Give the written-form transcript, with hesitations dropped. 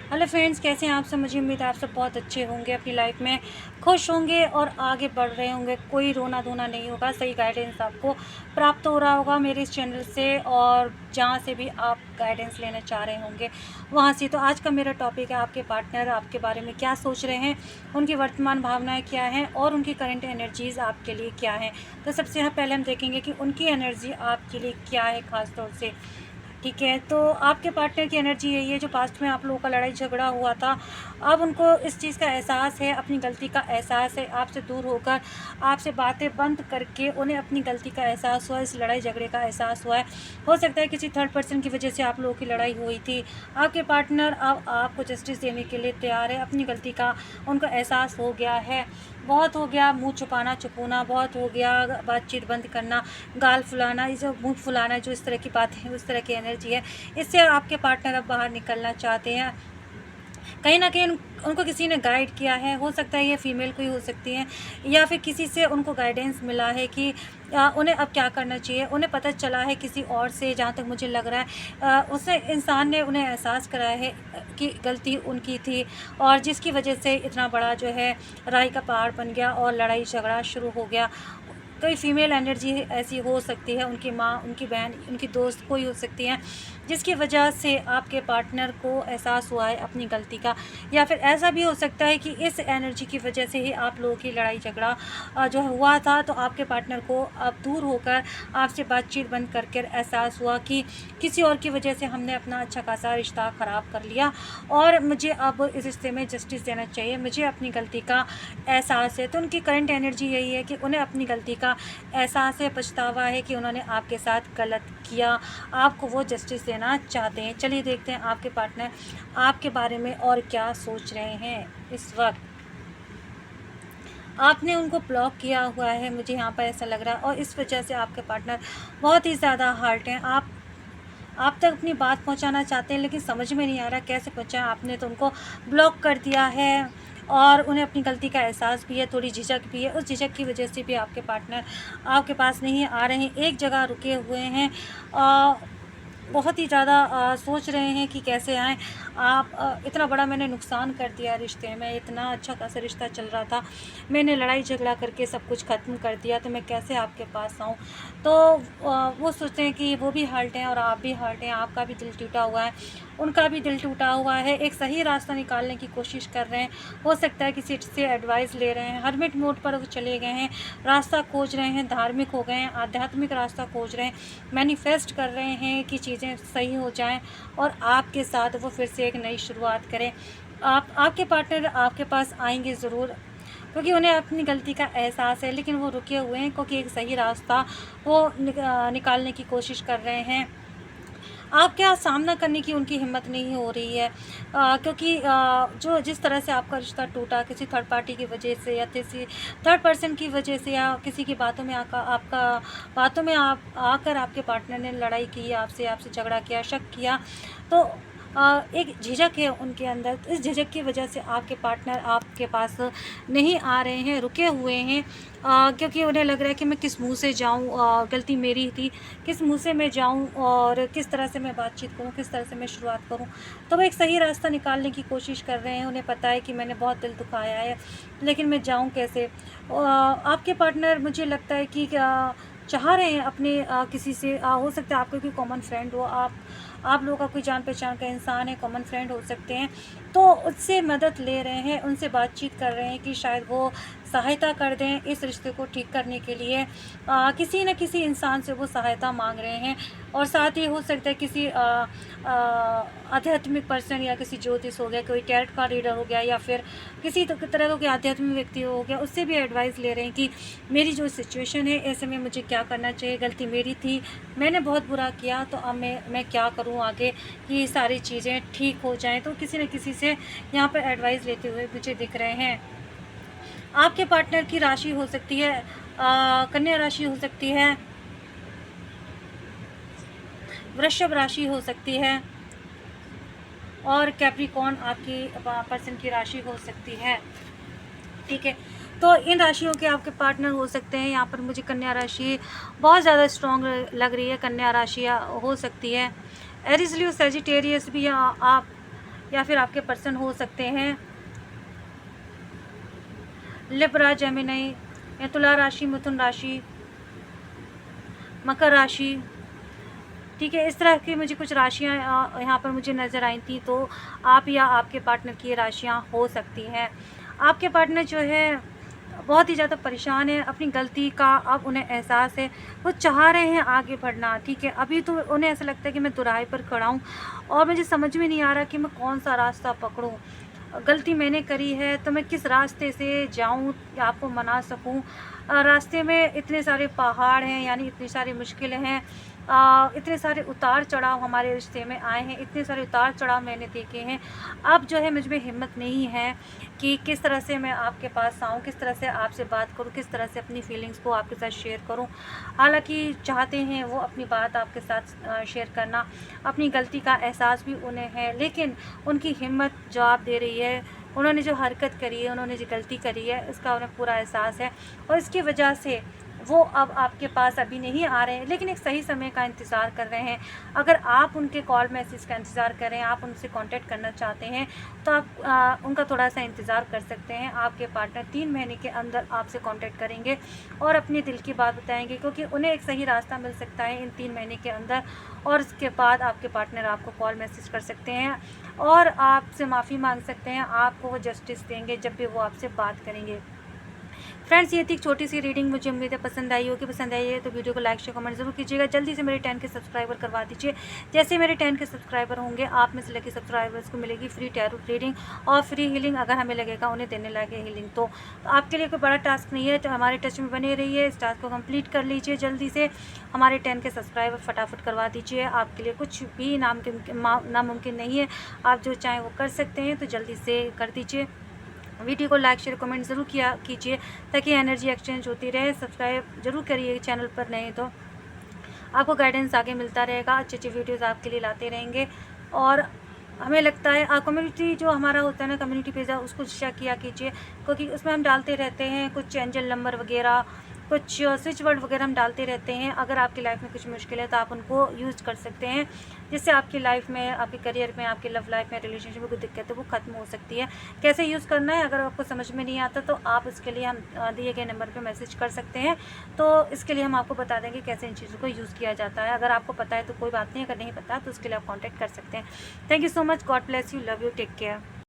Hello friends, कैसे हैं आप सब। मुझे उम्मीद है आप सब बहुत अच्छे होंगे, अपनी लाइफ में खुश होंगे और आगे बढ़ रहे होंगे। कोई रोना धोना नहीं होगा, सही गाइडेंस आपको प्राप्त हो रहा होगा मेरे इस चैनल से, और जहाँ से भी आप गाइडेंस लेना चाह रहे होंगे वहाँ से। तो आज का मेरा टॉपिक है आपके पार्टनर आपके बारे में क्या सोच रहे हैं, उनकी वर्तमान भावनाएं क्या हैं और उनकी करंट एनर्जीज़ आपके लिए क्या हैं। तो सबसे पहले हम देखेंगे कि उनकी एनर्जी आपके लिए क्या है ख़ास तौर से। ठीक है, तो आपके पार्टनर की एनर्जी यही है, जो पास्ट में आप लोगों का लड़ाई झगड़ा हुआ था, अब उनको इस चीज़ का एहसास है, अपनी गलती का एहसास है। आपसे दूर होकर, आपसे बातें बंद करके उन्हें अपनी गलती का एहसास हुआ, इस लड़ाई झगड़े का एहसास हुआ है। हो सकता है किसी थर्ड पर्सन की वजह से आप लोगों की लड़ाई हुई थी। आपके पार्टनर अब आपको जस्टिस देने के लिए तैयार है, अपनी गलती का उनको एहसास हो गया है। बहुत हो गया मुंह छुपाना छुपाना, बहुत हो गया बातचीत बंद करना, गाल फुलाना, ये जो मुंह फुलाना, जो इस तरह की बातें हैं, उस तरह की एनर्जी है। इससे आपके पार्टनर अब बाहर निकलना चाहते हैं। कहीं ना कहीं उनको किसी ने गाइड किया है, हो सकता है ये फीमेल कोई हो सकती है, या फिर किसी से उनको गाइडेंस मिला है कि उन्हें अब क्या करना चाहिए। उन्हें पता चला है किसी और से, जहाँ तक मुझे लग रहा है उसने इंसान ने उन्हें एहसास कराया है कि गलती उनकी थी, और जिसकी वजह से इतना बड़ा जो है राई का पहाड़ बन गया और लड़ाई झगड़ा शुरू हो गया। कोई फीमेल एनर्जी ऐसी हो सकती है, उनकी माँ, उनकी बहन, उनकी दोस्त कोई हो सकती है, जिसकी वजह से आपके पार्टनर को एहसास हुआ है अपनी गलती का। या फिर ऐसा भी हो सकता है कि इस एनर्जी की वजह से ही आप लोगों की लड़ाई झगड़ा जो हुआ था, तो आपके पार्टनर को अब दूर होकर आपसे बातचीत बंद करके एहसास हुआ कि किसी और की वजह से हमने अपना अच्छा खासा रिश्ता ख़राब कर लिया, और मुझे अब इस रिश्ते में जस्टिस देना चाहिए, मुझे अपनी गलती का एहसास है। तो उनकी करंट एनर्जी यही है कि उन्हें अपनी गलती का एहसास है, पछतावा है कि उन्होंने आपके साथ गलत किया, आपको वो जस्टिस देना चाहते हैं। चलिए देखते हैं आपके पार्टनर आपके बारे में और क्या सोच रहे हैं इस वक्त। आपने उनको ब्लॉक किया हुआ है, मुझे यहाँ पर ऐसा लग रहा है, और इस वजह से आपके पार्टनर बहुत ही ज़्यादा हर्ट हैं। आप तक अपनी बात पहुंचाना चाहते हैं, लेकिन समझ में नहीं आ रहा कैसे पहुंचाएं। आपने तो उनको ब्लॉक कर दिया है, और उन्हें अपनी गलती का एहसास भी है, थोड़ी झिझक भी है। उस झिझक की वजह से भी आपके पार्टनर आपके पास नहीं आ रहे हैं, एक जगह रुके हुए हैं। बहुत ही ज़्यादा सोच रहे हैं कि कैसे आएँ। आप इतना बड़ा मैंने नुकसान कर दिया रिश्ते में, इतना अच्छा खासा रिश्ता चल रहा था, मैंने लड़ाई झगड़ा करके सब कुछ ख़त्म कर दिया, तो मैं कैसे आपके पास आऊँ। तो वो सोचते हैं कि वो भी हर्ट हैं और आप भी हर्ट हैं, आपका भी दिल टूटा हुआ है, उनका भी दिल टूटा हुआ है। एक सही रास्ता निकालने की कोशिश कर रहे हैं, हो सकता है किसी से एडवाइस ले रहे हैं, हरमिट मोड पर वो चले गए हैं, रास्ता खोज रहे हैं, धार्मिक हो गए हैं, आध्यात्मिक रास्ता खोज रहे हैं, मैनिफेस्ट कर रहे हैं कि चीज़ें सही हो जाएं और आपके साथ वो फिर से एक नई शुरुआत करें। आपके पार्टनर आपके पास आएंगे ज़रूर, क्योंकि उन्हें अपनी गलती का एहसास है, लेकिन वो रुके हुए हैं क्योंकि एक सही रास्ता वो निकालने की कोशिश कर रहे हैं। आप क्या सामना करने की उनकी हिम्मत नहीं हो रही है, क्योंकि जो जिस तरह से आपका रिश्ता टूटा किसी थर्ड पार्टी की वजह से, या किसी थर्ड पर्सन की वजह से, या किसी की बातों में आपका बातों में आप आकर आपके पार्टनर ने लड़ाई की, आपसे झगड़ा किया, शक किया, तो एक झिझक है उनके अंदर। इस झिझक की वजह से आपके पार्टनर आपके पास नहीं आ रहे हैं, रुके हुए हैं, क्योंकि उन्हें लग रहा है कि मैं किस मुंह से जाऊं, गलती मेरी थी, किस मुंह से मैं जाऊं और किस तरह से मैं बातचीत करूं, किस तरह से मैं शुरुआत करूं। तो वो एक सही रास्ता निकालने की कोशिश कर रहे हैं। उन्हें पता है कि मैंने बहुत दिल दुखाया है, लेकिन मैं जाऊं कैसे। आपके पार्टनर मुझे लगता है कि चाह रहे हैं अपने किसी से, हो सकता है आपका कोई कॉमन फ्रेंड हो, आप लोगों का कोई जान पहचान का इंसान है, कॉमन फ्रेंड हो सकते हैं, तो उससे मदद ले रहे हैं, उनसे बातचीत कर रहे हैं कि शायद वो सहायता कर दें इस रिश्ते को ठीक करने के लिए। किसी न किसी इंसान से वो सहायता मांग रहे हैं, और साथ ही हो सकता है किसी आध्यात्मिक पर्सन, या किसी ज्योतिष हो गया, कोई टैरोट का रीडर हो गया, या फिर किसी तरह का कोई आध्यात्मिक व्यक्ति हो गया, उससे भी एडवाइस ले रहे हैं कि मेरी जो सिचुएशन है, ऐसे में मुझे क्या करना चाहिए, गलती मेरी थी, मैंने बहुत बुरा किया, तो अब मैं क्या करूं आगे कि सारी चीज़ें ठीक हो जाएं। तो किसी न किसी से यहाँ पर एडवाइस लेते हुए मुझे दिख रहे हैं। आपके पार्टनर की राशि हो सकती है कन्या राशि, हो सकती है वृषभ राशि, हो सकती है, और कैप्रिकॉर्न आपकी पर्सन की राशि हो सकती है। ठीक है, तो इन राशियों के आपके पार्टनर हो सकते हैं। यहाँ पर मुझे कन्या राशि बहुत ज़्यादा स्ट्रॉन्ग लग रही है, कन्या राशि हो सकती है। एरिस लियो सेजिटेरियस भी आप या फिर आपके पर्सन हो सकते हैं लिब्रा, जेमिनी या तुला राशि, मिथुन राशि, मकर राशि। ठीक है, इस तरह की मुझे कुछ राशियाँ यहाँ पर मुझे नज़र आई थी। तो आप या आपके पार्टनर की ये राशियाँ हो सकती हैं। आपके पार्टनर जो है बहुत ही ज़्यादा परेशान है, अपनी गलती का अब उन्हें एहसास है, वो चाह रहे हैं आगे बढ़ना। ठीक है, अभी तो उन्हें ऐसा लगता है कि मैं दोराहे पर खड़ा हूँ और मुझे समझ में नहीं आ रहा कि मैं कौन सा रास्ता पकड़ूँ। गलती मैंने करी है तो मैं किस रास्ते से जाऊँ या आपको मना सकूँ। रास्ते में इतने सारे पहाड़ हैं, यानी इतनी सारी मुश्किलें हैं, इतने सारे उतार चढ़ाव हमारे रिश्ते में आए हैं, इतने सारे उतार चढ़ाव मैंने देखे हैं। अब जो है मुझ में हिम्मत नहीं है कि किस तरह से मैं आपके पास आऊँ, किस तरह से आपसे बात करूँ, किस तरह से अपनी फीलिंग्स को आपके साथ शेयर करूँ। हालांकि चाहते हैं वो अपनी बात आपके साथ शेयर करना, अपनी गलती का एहसास भी उन्हें है, लेकिन उनकी हिम्मत जवाब दे रही है। उन्होंने जो हरकत करी है, उन्होंने जो गलती करी है, इसका उन्हें पूरा एहसास है और इसकी वजह से वो अब आपके पास अभी नहीं आ रहे हैं, लेकिन एक सही समय का इंतज़ार कर रहे हैं। अगर आप उनके कॉल मैसेज का इंतज़ार कर रहे हैं, आप उनसे कांटेक्ट करना चाहते हैं, तो आप उनका थोड़ा सा इंतज़ार कर सकते हैं। आपके पार्टनर 3 महीने के अंदर आपसे कांटेक्ट करेंगे और अपने दिल की बात बताएंगे, क्योंकि उन्हें एक सही रास्ता मिल सकता है इन 3 महीने के अंदर। और उसके बाद आपके पार्टनर आपको कॉल मैसेज कर सकते हैं और आपसे माफ़ी मांग सकते हैं। आपको वो जस्टिस देंगे जब भी वो आपसे बात करेंगे। फ्रेंड्स, ये थी एक छोटी सी रीडिंग, मुझे उम्मीद है पसंद आई होगी। पसंद आई है तो वीडियो को लाइक शेयर कमेंट जरूर कीजिएगा। जल्दी से मेरे 10 के सब्सक्राइबर करवा दीजिए। जैसे मेरे 10 के सब्सक्राइबर होंगे, आप में से लगे सब्सक्राइबर्स को मिलेगी फ्री टैरो रीडिंग और फ्री हीलिंग। अगर हमें लगेगा उन्हें देने लगे हीलिंग, तो आपके लिए कोई बड़ा टास्क नहीं है। तो हमारे टच में बने रहिए, इस टास्क को कंप्लीट कर लीजिए जल्दी से। हमारे 10 के सब्सक्राइबर फटाफट करवा दीजिए। आपके लिए कुछ भी नामुमकिन नहीं है, आप जो चाहें वो कर सकते हैं, तो जल्दी से कर दीजिए। वीडियो को लाइक शेयर कमेंट ज़रूर कीजिए ताकि एनर्जी एक्सचेंज होती रहे। सब्सक्राइब जरूर करिए चैनल पर नए तो आपको गाइडेंस आगे मिलता रहेगा, अच्छी अच्छी वीडियोस आपके लिए लाते रहेंगे। और हमें लगता है कम्युनिटी जो हमारा होता है ना, कम्युनिटी पेज है, उसको शेयर किया कीजिए, क्योंकि उसमें हम डालते रहते हैं कुछ एंजल नंबर वगैरह, कुछ स्विच वर्ड वगैरह हम डालते रहते हैं। अगर आपकी लाइफ में कुछ मुश्किल है तो आप उनको यूज़ कर सकते हैं, जिससे आपकी लाइफ में, आपके करियर में, आपकी लव लाइफ में, रिलेशनशिप में कोई दिक्कत है वो ख़त्म हो सकती है। कैसे यूज़ करना है अगर आपको समझ में नहीं आता तो आप इसके लिए हम दिए गए नंबर पे मैसेज कर सकते हैं। तो इसके लिए हम आपको बता देंगे कैसे इन चीज़ों को यूज़ किया जाता है। अगर आपको पता है तो कोई बात नहीं, अगर नहीं पता तो उसके लिए आप कॉन्टैक्ट कर सकते हैं। Thank you so much, god bless you, love you, take care.